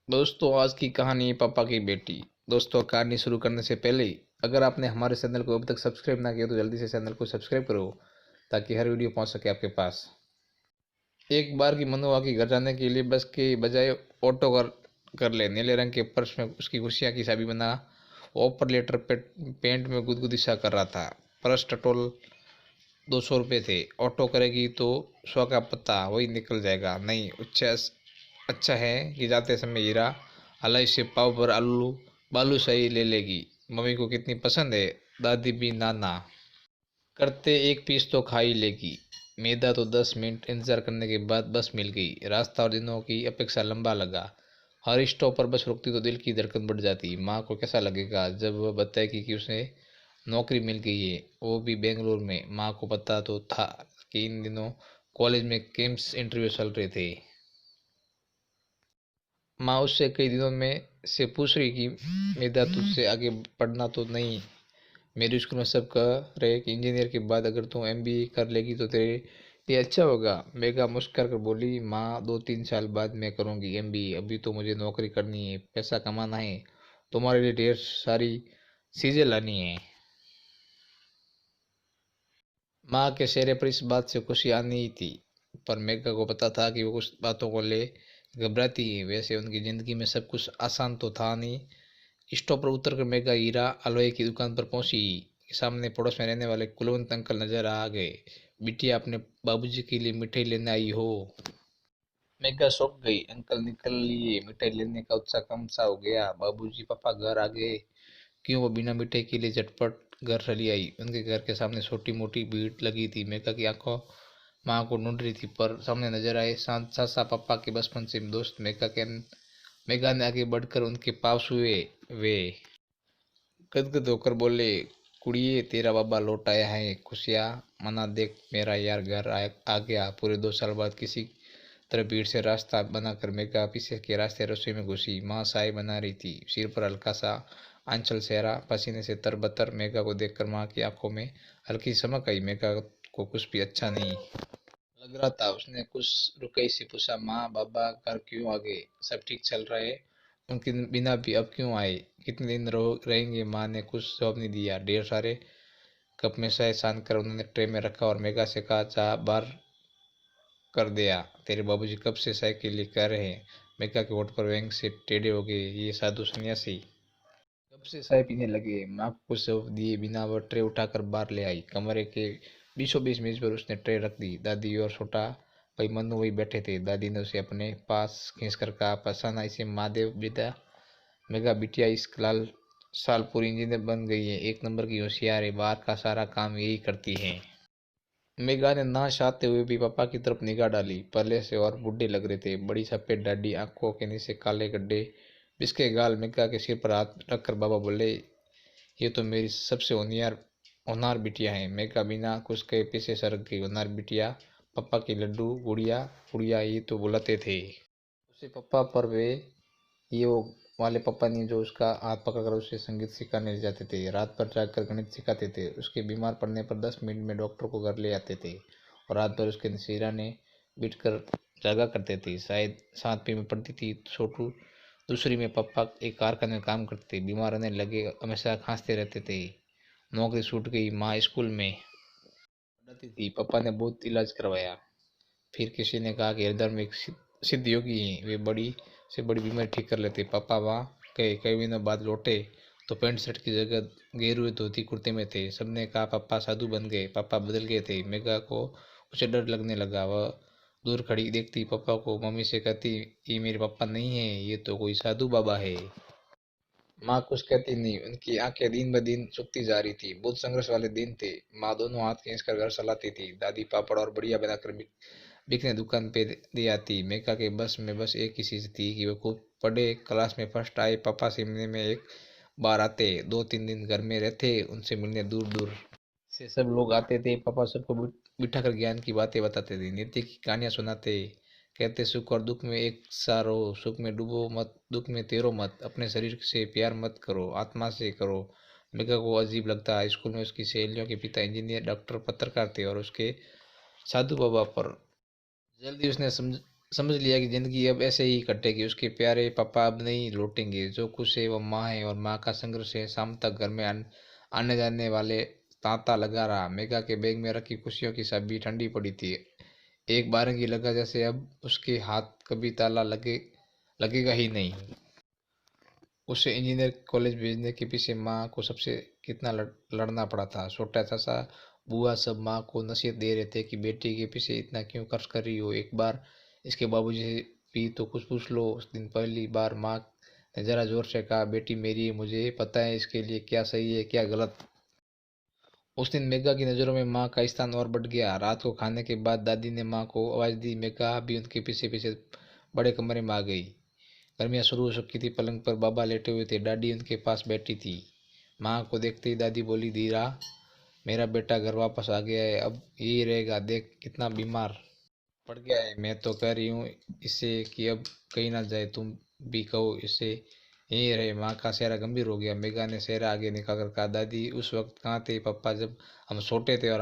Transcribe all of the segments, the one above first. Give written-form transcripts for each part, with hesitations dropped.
दोस्तों आज की कहानी पापा की बेटी। दोस्तों कहानी शुरू करने से पहले अगर आपने हमारे चैनल को अभी तक सब्सक्राइब ना किया तो जल्दी से चैनल को सब्सक्राइब करो ताकि हर वीडियो पहुंच सके आपके पास। एक बार की मनु की घर जाने के लिए बस के बजाय ऑटो कर ले। नीले रंग के पर्स में उसकी खुशियाँ की चाबी बना ऑफर लेटर पे पेंट में गुदगुदी सा कर रहा था। पर्स टटोल 200 रुपये थे। ऑटो करेगी तो 100 का पत्ता वही निकल जाएगा। नहीं अच्छा, अच्छा है कि जाते समय हीरा हलाई से पाव पर आलू बालू शाही ले लेगी। मम्मी को कितनी पसंद है। दादी भी नाना करते एक पीस तो खा ही लेगी। मैदा तो 10 मिनट इंतजार करने के बाद बस मिल गई। रास्ता और दिनों की अपेक्षा लंबा लगा। हर स्टॉप पर बस रुकती तो दिल की धड़कन बढ़ जाती। माँ को कैसा लगेगा जब वह बताएगी कि उसे नौकरी मिल गई है, वो भी बेंगलोर में। माँ को पता तो था कि इन दिनों कॉलेज में कैंप्स इंटरव्यू चल रहे थे। माँ उससे कई दिनों में से पूछ रही कि मेधा तुझसे आगे पढ़ना तो नहीं। मेरे स्कूल में सब कह रहे कि इंजीनियर के बाद अगर तू एमबीए कर लेगी तो तेरे लिए अच्छा होगा। मेघा मुस्कुरा कर बोली, माँ 2-3 साल बाद मैं करूँगी एमबीए, अभी तो मुझे नौकरी करनी है, पैसा कमाना है, तुम्हारे लिए ढेर सारी चीज़ें लानी है। माँ के चेहरे पर इस बात से खुशी आनी ही थी, पर मेघा को पता था कि वो कुछ बातों को ले घबराती है। वैसे उनकी ज़िंदगी में सब कुछ आसान तो था नहीं। स्टॉप पर उतरकर मेघा हीरा हलवाई की दुकान पर पहुंची। सामने पड़ोस में रहने वाले कुलवंत अंकल नजर आ गए। बिटिया अपने बाबूजी के लिए मिठाई लेने आई हो। मेघा चौंक गई। अंकल निकल लिए। मिठाई लेने का उत्साह कम सा हो गया। बाबूजी पापा घर आ गए। क्यों? वो बिना मिठाई के लिए झटपट घर चली आई। उनके घर के सामने छोटी मोटी भीड़ लगी थी। मेघा की आंखों माँ को ढूंढ रही थी, पर सामने नजर आए शांत सासा पापा के बचपन से दोस्त मेघा ने आगे बढ़कर उनके पाँव छुए। वे गदगद होकर बोले, कुड़िए तेरा बाबा लौट आया है, खुशियाँ मना, देख मेरा यार घर आ गया। पूरे 2 साल बाद किसी तरह भीड़ से रास्ता बनाकर मेघा पीछे के रास्ते रसोई में घुसी। माँ चाय बना रही थी। सिर पर हल्का सा आंचल चेहरा पसीने से तरबतर। मेघा को देखकर माँ की आंखों में हल्की चमक आई। मेघा को कुछ भी अच्छा नहीं लग रहा था। उसने कुछ रुकई से पूछा, माँ बाबा घर क्यों आ गए? सब ठीक चल रहा है? उनके बिना भी अब क्यों आए? कितने दिन रहेंगे? माँ ने कुछ जवाब नहीं दिया। ढेर सारे कप में चाय छान कर उन्होंने ट्रे में रखा और मेघा से कहा, चाह बार कर दिया। तेरे बाबूजी कब से चाय के लिए कह रहे हैं। मेघा के होठ पर व्यंग से टेढ़े हो गए। ये साधु सन्यासी कब से चाय पीने लगे? माँ को कुछ जवाब दिए बिना वह ट्रे उठाकर बाहर ले आई। कमरे के बीचों बीच मेज पर उसने ट्रे रख दी। दादी और छोटा भाई मनु वही बैठे थे। दादी ने उसे अपने पास खींचकर कहा, पसाना इसे महादेव बेटा। मेघा बिटिया इस लाल साल पूरी इंजीनियर बन गई है, एक नंबर की होशियार है, बाहर का सारा काम यही करती है। मेघा ने ना चाहते हुए भी पापा की तरफ निगाह डाली। पहले से और बूढ़े लग रहे थे। बड़ी सफेद दाढ़ी, आंखों के नीचे काले गड्ढे, बिस्के गाल। मेघा के सिर पर हाथ रखकर बाबा बोले, ये तो मेरी सबसे होनहार बिटिया है। मेघा बिना कुछ कहे पीछे सरक गई। होनहार बिटिया, पापा की लड्डू गुड़िया, गुड़िया ये तो बुलाते थे उसे पापा। पर वे ये वो वाले पापा नहीं जो उसका हाथ पकड़कर उसे संगीत सिखाने ले जाते थे, रात भर जागकर गणित सिखाते थे, उसके बीमार पड़ने पर 10 मिनट में डॉक्टर को घर ले आते थे और रात भर उसके सिरहाने बीट कर जागा करते थे। शायद 7वीं में पढ़ती थी छोटू, दूसरी में पापा एक कारखाने में काम करते। बीमार रहने लगे, हमेशा खांसते रहते थे। नौकरी छूट गई। माँ स्कूल में पढ़ाती थी। पापा ने बहुत इलाज करवाया। फिर किसी ने कहा कि हृदय में एक सिद्ध योगी हैं, वे बड़ी से बड़ी बीमारी ठीक कर लेते। पापा वहाँ गए। कई महीनों बाद लौटे तो पैंट शर्ट की जगह गेरुए धोती कुर्ते में थे। सबने कहा पापा साधु बन गए, पापा बदल गए थे। मेघा को उसे डर लगने लगा। वह दूर खड़ी देखती पापा को, मम्मी से कहती, ये मेरे पापा नहीं है, ये तो कोई साधु बाबा है। माँ कुछ कहती नहीं। उनकी आंखें दिन ब दिन सूखती जा रही थी। बहुत संघर्ष वाले दिन थे। माँ दोनों हाथ खींचकर घर चलाती थी। दादी पापड़ और बढ़िया बनाकर बिकने दुकान पे दे आती। मेका के बस में बस एक ही चीज थी कि वो खूब पढ़े, क्लास में फर्स्ट आए। पापा से मिलने में एक बार आते, 2-3 दिन घर में रहते। उनसे मिलने दूर दूर से सब लोग आते थे। पापा सबको बिठाकर ज्ञान की बातें बताते थे, नीति की कहानियां सुनाते। कहते, सुख और दुख में एक सा रहो, सुख में डूबो मत, दुख में तैरो मत, अपने शरीर से प्यार मत करो, आत्मा से करो। मेघा को अजीब लगता। स्कूल में उसकी सहेलियों के पिता इंजीनियर, डॉक्टर, पत्रकार थे और उसके साधु बाबा पर जल्दी उसने समझ लिया कि ज़िंदगी अब ऐसे ही कटेगी। उसके प्यारे पापा अब नहीं लौटेंगे। जो खुश है वो माँ है और माँ का संघर्ष है। शाम तक घर में आने जाने वाले तांता लगा रहा। मेघा के बैग में रखी खुशियों की चाबी ठंडी पड़ी थी। एक बारंगी लगा जैसे अब उसके हाथ कभी ताला लगेगा ही नहीं। उसे इंजीनियर कॉलेज भेजने के पीछे माँ को सबसे कितना लड़ना पड़ा था। छोटा चाचा बुआ सब माँ को नसीहत दे रहे थे कि बेटी के पीछे इतना क्यों खर्च कर रही हो, एक बार इसके बाबूजी से भी तो कुछ पूछ लो। उस दिन पहली बार माँ ने जरा जोर से कहा, बेटी मेरी है, मुझे पता है इसके लिए क्या सही है क्या गलत। उस दिन मेघा की नज़रों में माँ का स्थान और बढ़ गया। रात को खाने के बाद दादी ने माँ को आवाज़ दी। मेघा भी उनके पीछे पीछे बड़े कमरे में आ गई। गर्मियाँ शुरू हो चुकी थी। पलंग पर बाबा लेटे हुए थे। दादी उनके पास बैठी थी। माँ को देखते ही दादी बोली, धीरा मेरा बेटा घर वापस आ गया है, अब यही रहेगा, देख कितना बीमार पड़ गया है। मैं तो कह रही हूँ इससे कि अब कहीं ना जाए, तुम भी कहो इससे यहीं रहे। माँ का चेहरा गंभीर हो गया। मेघा ने चेहरा आगे निकाल कर कहा, दादी उस वक्त कहाँ थे पापा, जब हम छोटे थे और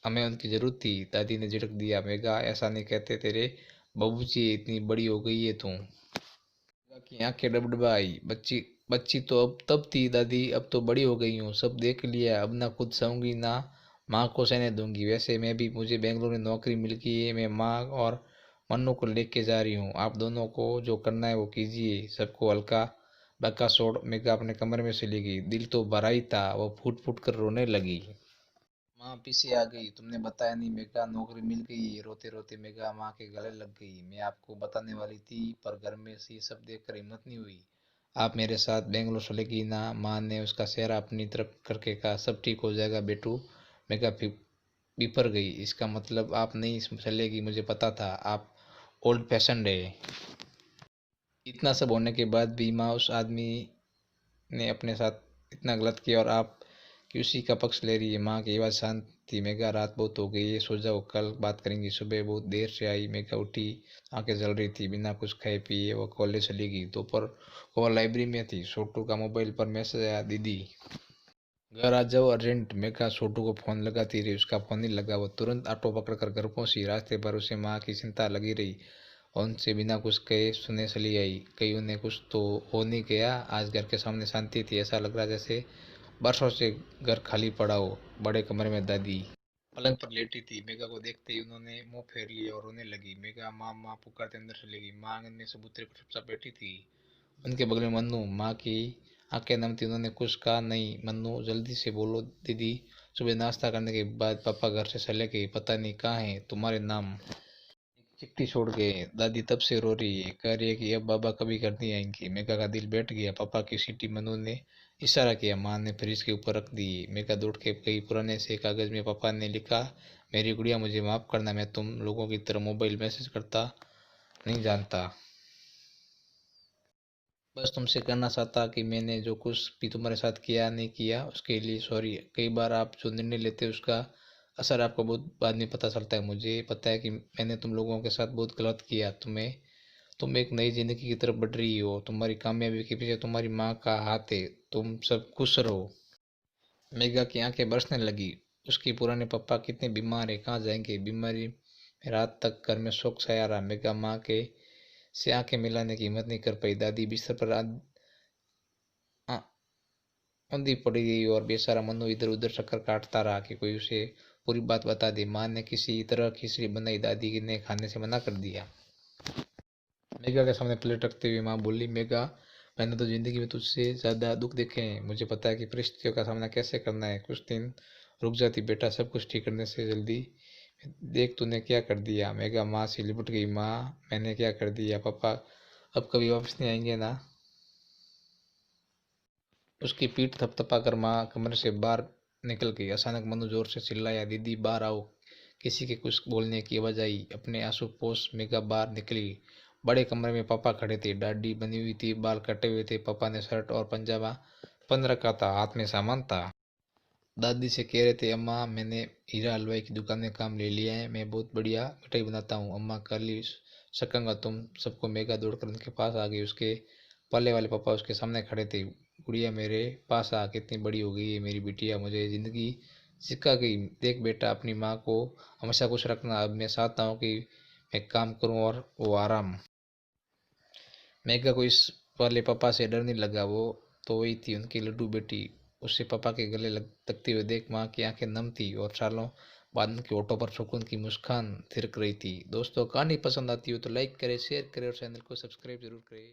हमें उनकी जरूरत थी। दादी ने झिड़क दिया, मेघा ऐसा नहीं कहते, तेरे बाबूजी इतनी बड़ी हो गई है तू। की आंखें डबडबाई। बच्ची बच्ची तो अब तब थी दादी, अब तो बड़ी हो गई हूँ, सब देख लिया, अब ना खुद सहूंगी ना माँ को सहने दूंगी। वैसे मैं भी, मुझे बेंगलुरु में नौकरी मिल गई है, मैं माँ और मन्नू को लेके जा रही हूँ। आप दोनों को जो करना है वो कीजिए, सबको हल्का बक्का छोड़ मेघा अपने कमरे में चली गई। दिल तो भरा ही था, वो फूट फूट कर रोने लगी। माँ पीछे आ गई, तुमने बताया नहीं मेघा, नौकरी मिल गई। रोते रोते मेघा माँ के गले लग गई। मैं आपको बताने वाली थी पर घर में से ये सब देखकर हिम्मत नहीं हुई। आप मेरे साथ बेंगलोर चलेगी ना? माँ ने उसका चेहरा अपनी तरफ करके कहा, सब ठीक हो जाएगा बेटू। मेघा बिपर गई। इसका मतलब आप नहीं चलेगी? मुझे पता था आप ओल्ड फैशन्ड है। इतना सब होने के बाद भी माँ उस आदमी ने अपने साथ इतना गलत किया और आप कि उसी का पक्ष ले रही है। माँ की आवाज़ शांत थी, मेघा रात बहुत हो गई है, सो जाओ, कल बात करेंगी। सुबह बहुत देर से आई। मेघा उठी, आंखें जल रही थी। बिना कुछ खाए पिए वो कॉलेज चली गई। दोपहर वो लाइब्रेरी में थी। छोटू का मोबाइल पर मैसेज आया, दीदी घर आ जाओ अर्जेंट। मेघा छोटू को फोन लगाती रही, उसका फोन नहीं लगा। वो तुरंत ऑटो पकड़कर घर पहुंची। रास्ते भर उसे माँ की चिंता लगी रही और उनसे बिना कुछ कहे सुने चली आई। कहीं उन्हें कुछ तो हो नहीं गया। आज घर के सामने शांति थी। ऐसा लग रहा जैसे बरसों से घर खाली पड़ा हो। बड़े कमरे में दादी पलंग पर लेटी थी। मेघा को देखते ही उन्होंने मुंह फेर लिया और रोने लगी। मेघा माँ माँ पुकारते अंदर चली गई। माँ आंगन में सबूतरे पर चुपचाप बैठी थी। उनके बगल में मन्नू। माँ की आंखें नम थी। उन्होंने कुछ कहा नहीं। मन्नू जल्दी से बोलो दीदी। सुबह नाश्ता करने के बाद पापा घर से चले गए, पता नहीं कहाँ है, तुम्हारे नाम चिट्ठी छोड़ गए। दादी तब से रो रही है, कह रही है कि अब बाबा कभी घर नहीं आएंगे। मेघा का दिल बैठ गया। पापा की चिट्ठी मनु ने इशारा किया। माँ ने फ्रिज के ऊपर रख दी। मेघा दौड़ के गई। पुराने से कागज में पापा ने लिखा, मेरी गुड़िया मुझे माफ करना, मैं तुम लोगों की तरह मोबाइल मैसेज करता नहीं जानता। बस तुमसे कहना चाहता कि मैंने जो कुछ भी तुम्हारे साथ किया नहीं किया उसके लिए सॉरी। कई बार आप जो निर्णय लेते हो उसका असर आपको बहुत बाद में पता चलता है। मुझे पता है कि मैंने तुम लोगों के साथ बहुत गलत किया। तुम एक नई जिंदगी की तरफ बढ़ रही हो। तुम्हारी कामयाबी के पीछे तुम्हारी माँ का हाथ है। तुम सब खुश रहो। मेघा की आंखें बरसने लगी। उसके पुराने पापा कितने बीमार है, कहाँ जाएंगे? बीमारी में रात तक घर में शोक छाया रहा। मेघा माँ के से आंखें मिलाने की हिम्मत नहीं कर पाई। दादी बिस्तर पर औंधी पड़ी गई और बेचारा मनु इधर उधर चक्कर काटता रहा कि कोई उसे पूरी बात बता दे। माँ ने किसी तरह खिचड़ी बनाई। दादी ने खाने से मना कर दिया। मेघा के सामने प्लेट रखते हुए माँ बोली, मेघा मैंने तो जिंदगी में तुझसे ज्यादा दुख देखे हैं। मुझे पता है कि परिस्थितियों का सामना कैसे करना है। कुछ दिन रुक जाती बेटा, सब कुछ ठीक करने से जल्दी। देख तूने क्या कर दिया। मेघा माँ से लिपट गई। माँ मैंने क्या कर दिया? पापा अब कभी वापस नहीं आएंगे ना? उसकी पीठ थपथपाकर माँ कमरे से बाहर निकल गई। अचानक मनु जोर से चिल्लाया, दीदी बाहर आओ। किसी के कुछ बोलने की आवाज आई। अपने आंसू पोंछ मेघा बाहर निकली। बड़े कमरे में पापा खड़े थे। दाढ़ी बनी हुई थी, बाल कटे हुए थे। पापा ने शर्ट और पंजाबा पहन रखा था, हाथ में सामान था। दादी से कह रहे थे, अम्मा मैंने हीरा हलवाई की दुकान में काम ले लिया है, मैं बहुत बढ़िया मिठाई बनाता हूँ, अम्मा कल ही सकूंगा तुम सबको। मेघा दौड़कर उनके पास आ गई। उसके पल्ले वाले पापा उसके सामने खड़े थे। गुड़िया मेरे पास आ, कितनी बड़ी हो गई है मेरी बिटिया, मुझे जिंदगी सिखा गई। देख बेटा, अपनी माँ को हमेशा खुश रखना। अब मैं चाहता हूँ कि मैं काम करूं और वो आराम। मेघा को इस वाले पापा से डर नहीं लगा। वो तो वही थी उनकी लड्डू बेटी। उसे पापा के गले लगते हुए देख माँ की आंखें नम थी और सालों बाद उनके होठों पर सुकून की मुस्कान थिरक रही थी। दोस्तों, कहानी पसंद आती हो तो लाइक करें, शेयर करें और चैनल को सब्सक्राइब जरूर करें।